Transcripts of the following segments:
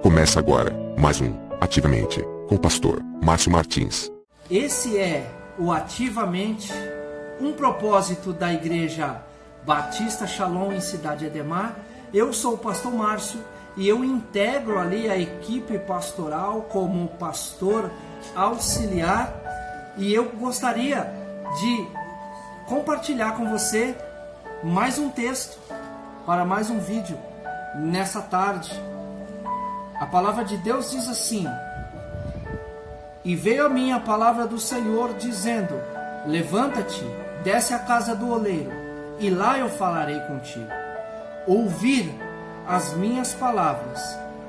Começa agora mais um Ativamente com o pastor Márcio Martins. Esse é o Ativamente, um propósito da Igreja Batista Shalom em Cidade Ademar. Eu sou o pastor Márcio e eu integro ali a equipe pastoral como pastor auxiliar, e eu gostaria de compartilhar com você mais um texto para mais um vídeo nessa tarde. A palavra de Deus diz assim: e veio a mim a palavra do Senhor dizendo: levanta-te, desce à casa do oleiro, e lá eu falarei contigo. Ouvir as minhas palavras.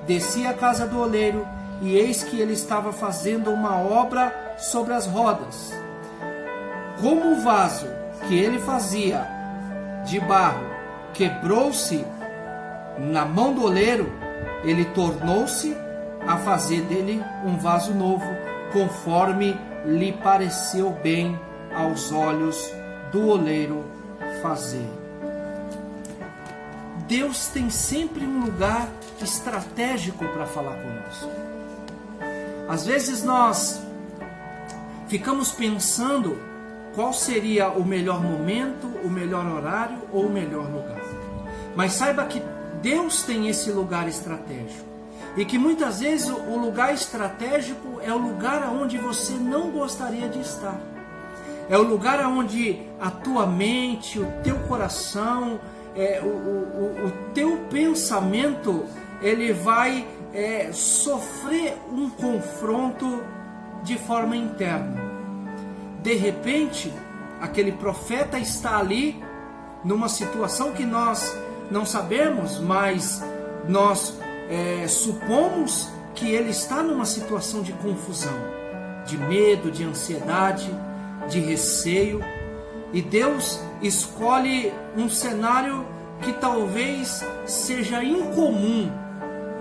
Desci à casa do oleiro, e eis que ele estava fazendo uma obra sobre as rodas. Como o vaso que ele fazia de barro quebrou-se na mão do oleiro, ele tornou-se a fazer dele um vaso novo, conforme lhe pareceu bem aos olhos do oleiro fazer. Deus tem sempre um lugar estratégico para falar conosco. Às vezes nós ficamos pensando qual seria o melhor momento, o melhor horário ou o melhor lugar. Mas saiba que Deus tem esse lugar estratégico. E que muitas vezes o lugar estratégico é o lugar onde você não gostaria de estar. É o lugar onde a tua mente, o teu coração, o teu pensamento, ele vai sofrer um confronto de forma interna. De repente, aquele profeta está ali numa situação que nós não sabemos, mas nós supomos que ele está numa situação de confusão, de medo, de ansiedade, de receio, e Deus escolhe um cenário que talvez seja incomum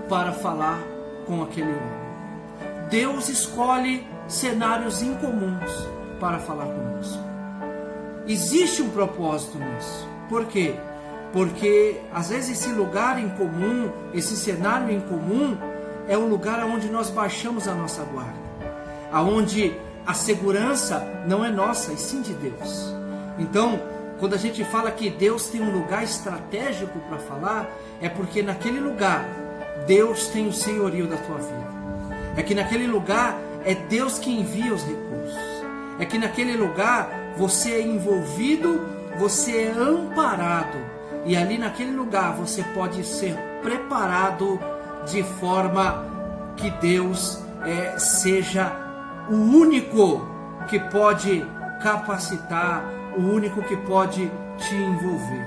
para falar com aquele homem. Deus escolhe cenários incomuns para falar conosco. Existe um propósito nisso. Por quê? Porque às vezes esse lugar incomum, esse cenário incomum, é o lugar onde nós baixamos a nossa guarda, aonde a segurança não é nossa, e sim de Deus. Então, quando a gente fala que Deus tem um lugar estratégico para falar, é porque naquele lugar Deus tem o senhorio da tua vida. É que naquele lugar é Deus que envia os recursos. É que naquele lugar você é envolvido, você é amparado. E ali naquele lugar você pode ser preparado de forma que Deus seja o único que pode capacitar, o único que pode te envolver.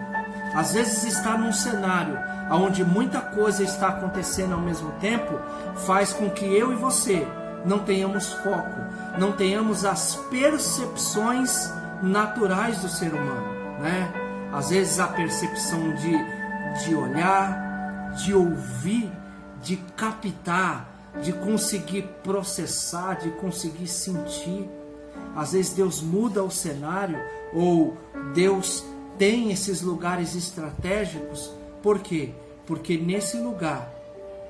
Às vezes estar num cenário onde muita coisa está acontecendo ao mesmo tempo faz com que eu e você não tenhamos foco, não tenhamos as percepções naturais do ser humano, né? Às vezes a percepção de olhar, de ouvir, de captar, de conseguir processar, de conseguir sentir. Às vezes Deus muda o cenário, ou Deus tem esses lugares estratégicos. Por quê? Porque nesse lugar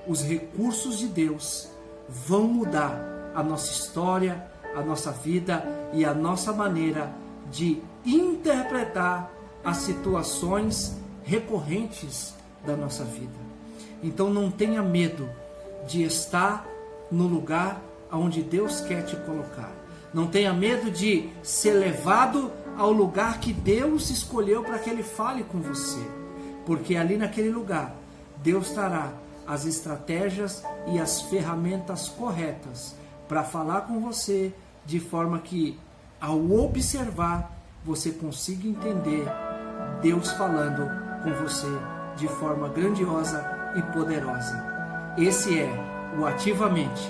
os recursos de Deus vão mudar a nossa história, a nossa vida e a nossa maneira de interpretar as situações recorrentes da nossa vida. Então não tenha medo de estar no lugar onde Deus quer te colocar. Não tenha medo de ser levado ao lugar que Deus escolheu para que Ele fale com você. Porque ali naquele lugar, Deus trará as estratégias e as ferramentas corretas para falar com você, de forma que, ao observar, você consiga entender Deus falando com você de forma grandiosa e poderosa. Esse é o Ativamente,